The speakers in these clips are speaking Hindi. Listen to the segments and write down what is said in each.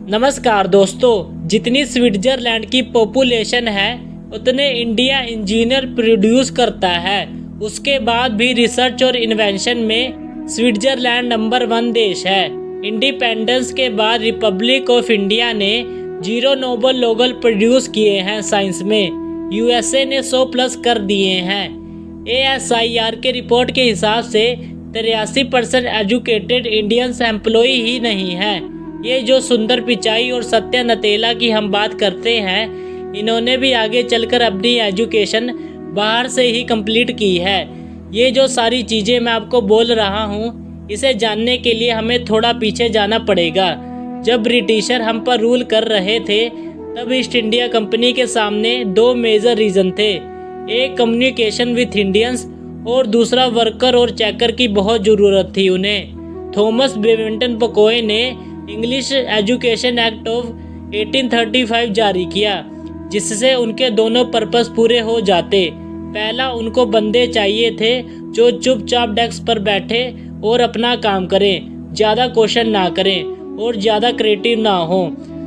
नमस्कार दोस्तों, जितनी स्विट्जरलैंड की पॉपुलेशन है उतने इंडिया इंजीनियर प्रोड्यूस करता है। उसके बाद भी रिसर्च और इन्वेंशन में स्विट्जरलैंड नंबर 1 देश है। इंडिपेंडेंस के बाद रिपब्लिक ऑफ इंडिया ने 0 नोबल लोगल प्रोड्यूस किए हैं साइंस में। यूएसए ने 100 प्लस कर दिए हैं। ASIR के रिपोर्ट के हिसाब से 83% एजुकेटेड इंडियंस एम्प्लॉय ही नहीं है। ये जो सुंदर पिचाई और सत्या नतेला की हम बात करते हैं, इन्होंने भी आगे चलकर अपनी एजुकेशन बाहर से ही कंप्लीट की है। ये जो सारी चीज़ें मैं आपको बोल रहा हूँ, इसे जानने के लिए हमें थोड़ा पीछे जाना पड़ेगा। जब ब्रिटिशर हम पर रूल कर रहे थे तब ईस्ट इंडिया कंपनी के सामने 2 मेजर रीज़न थे। एक कम्युनिकेशन विथ इंडियंस और दूसरा वर्कर और चेकर की बहुत ज़रूरत थी उन्हें। थॉमस बेवेंटन पकोए ने इंग्लिश एजुकेशन एक्ट ऑफ 1835 जारी किया, जिससे उनके दोनों पर्पस पूरे हो जाते। पहला, उनको बंदे चाहिए थे जो चुपचाप डेस्क पर बैठे और अपना काम करें, ज़्यादा क्वेश्चन ना करें और ज़्यादा क्रिएटिव ना हो।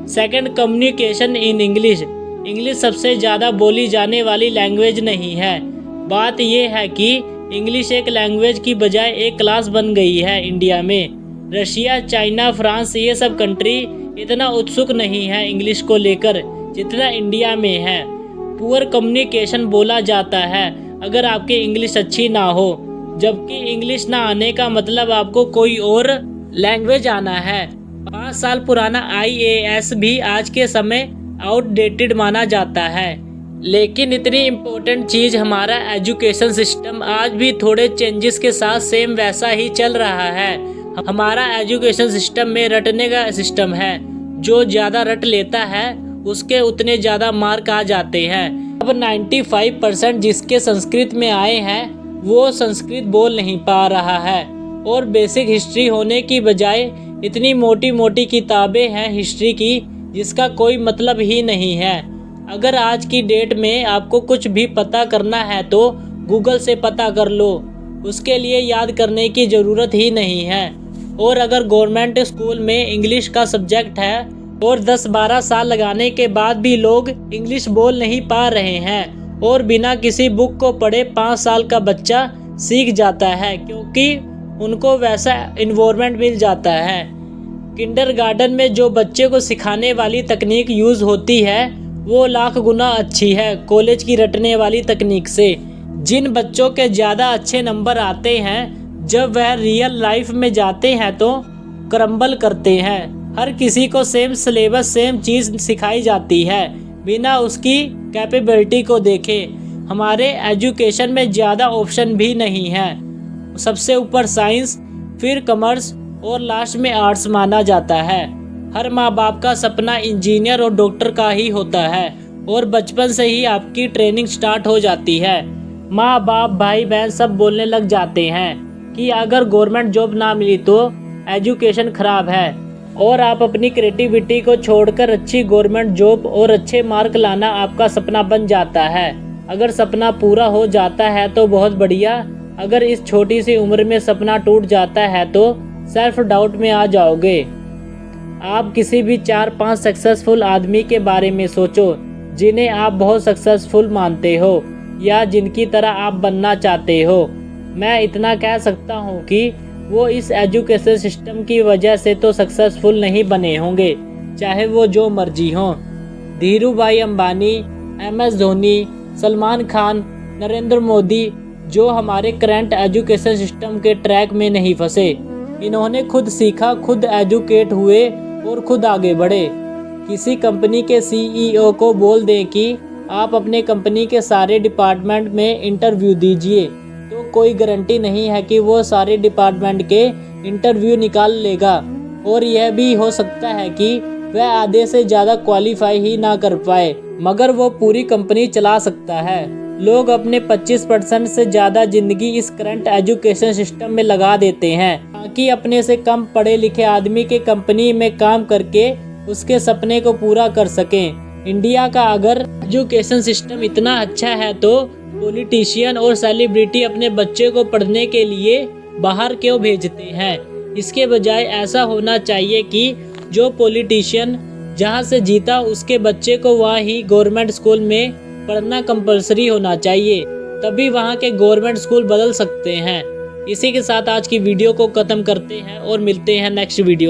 Second, communication in English. English सबसे ज़्यादा बोली जाने वाली लैंग्वेज नहीं है। बात यह है कि इंग्लिश एक लैंग्वेज की बजाय एक क्लास बन गई है इंडिया में। रशिया, चाइना, फ्रांस, ये सब कंट्री इतना उत्सुक नहीं है इंग्लिश को लेकर जितना इंडिया में है। पुअर कम्युनिकेशन बोला जाता है अगर आपकी इंग्लिश अच्छी ना हो, जबकि इंग्लिश ना आने का मतलब आपको कोई और लैंग्वेज आना है। 5 साल पुराना IAS भी आज के समय आउटडेटेड माना जाता है। लेकिन इतनी इम्पोर्टेंट चीज़ हमारा एजुकेशन सिस्टम आज भी थोड़े चेंजेस के साथ सेम वैसा ही चल रहा है। हमारा एजुकेशन सिस्टम में रटने का सिस्टम है। जो ज़्यादा रट लेता है उसके उतने ज़्यादा मार्क आ जाते हैं। अब 95% जिसके संस्कृत में आए हैं वो संस्कृत बोल नहीं पा रहा है और बेसिक हिस्ट्री होने की बजाय इतनी मोटी मोटी किताबें हैं हिस्ट्री की जिसका कोई मतलब ही नहीं है। अगर आज की डेट में आपको कुछ भी पता करना है तो गूगल से पता कर लो, उसके लिए याद करने की ज़रूरत ही नहीं है। और अगर गवर्नमेंट स्कूल में इंग्लिश का सब्जेक्ट है और 10-12 साल लगाने के बाद भी लोग इंग्लिश बोल नहीं पा रहे हैं और बिना किसी बुक को पढ़े 5 साल का बच्चा सीख जाता है, क्योंकि उनको वैसा इन्वायरमेंट मिल जाता है। किंडरगार्टन में जो बच्चे को सिखाने वाली तकनीक यूज़ होती है वो लाख गुना अच्छी है कॉलेज की रटने वाली तकनीक से। जिन बच्चों के ज़्यादा अच्छे नंबर आते हैं, जब वह रियल लाइफ में जाते हैं तो क्रम्बल करते हैं। हर किसी को सेम सिलेबस, सेम चीज़ सिखाई जाती है बिना उसकी कैपेबिलिटी को देखे। हमारे एजुकेशन में ज़्यादा ऑप्शन भी नहीं है। सबसे ऊपर साइंस, फिर कॉमर्स और लास्ट में आर्ट्स माना जाता है। हर माँ बाप का सपना इंजीनियर और डॉक्टर का ही होता है और बचपन से ही आपकी ट्रेनिंग स्टार्ट हो जाती है। माँ बाप, भाई बहन सब बोलने लग जाते हैं कि अगर गवर्नमेंट जॉब ना मिली तो एजुकेशन ख़राब है, और आप अपनी क्रिएटिविटी को छोड़कर अच्छी गवर्नमेंट जॉब और अच्छे मार्क लाना आपका सपना बन जाता है। अगर सपना पूरा हो जाता है तो बहुत बढ़िया, अगर इस छोटी सी उम्र में सपना टूट जाता है तो सेल्फ डाउट में आ जाओगे। आप किसी भी 4-5 सक्सेसफुल आदमी के बारे में सोचो जिन्हें आप बहुत सक्सेसफुल मानते हो या जिनकी तरह आप बनना चाहते हो। मैं इतना कह सकता हूँ कि वो इस एजुकेशन सिस्टम की वजह से तो सक्सेसफुल नहीं बने होंगे, चाहे वो जो मर्जी हों। धीरू भाई अंबानी, MS धोनी, सलमान खान, नरेंद्र मोदी, जो हमारे करंट एजुकेशन सिस्टम के ट्रैक में नहीं फंसे। इन्होंने खुद सीखा, खुद एजुकेट हुए और खुद आगे बढ़े। किसी कंपनी के CEO को बोल दें कि आप अपने कंपनी के सारे डिपार्टमेंट में इंटरव्यू दीजिए, तो कोई गारंटी नहीं है कि वो सारे डिपार्टमेंट के इंटरव्यू निकाल लेगा, और यह भी हो सकता है कि वह आधे से ज़्यादा क्वालिफाई ही ना कर पाए, मगर वो पूरी कंपनी चला सकता है। लोग अपने 25% से ज़्यादा ज़िंदगी इस करंट एजुकेशन सिस्टम में लगा देते हैं ताकि अपने से कम पढ़े लिखे आदमी के कंपनी में काम करके उसके सपने को पूरा कर सकें। इंडिया का अगर एजुकेशन सिस्टम इतना अच्छा है तो पॉलिटिशियन और सेलिब्रिटी अपने बच्चे को पढ़ने के लिए बाहर क्यों भेजते हैं? इसके बजाय ऐसा होना चाहिए कि जो पॉलिटिशियन जहां से जीता उसके बच्चे को वहाँ ही गवर्नमेंट स्कूल में पढ़ना कंपलसरी होना चाहिए, तभी वहाँ के गवर्नमेंट स्कूल बदल सकते हैं। इसी के साथ आज की वीडियो को ख़त्म करते हैं और मिलते हैं नेक्स्ट वीडियो।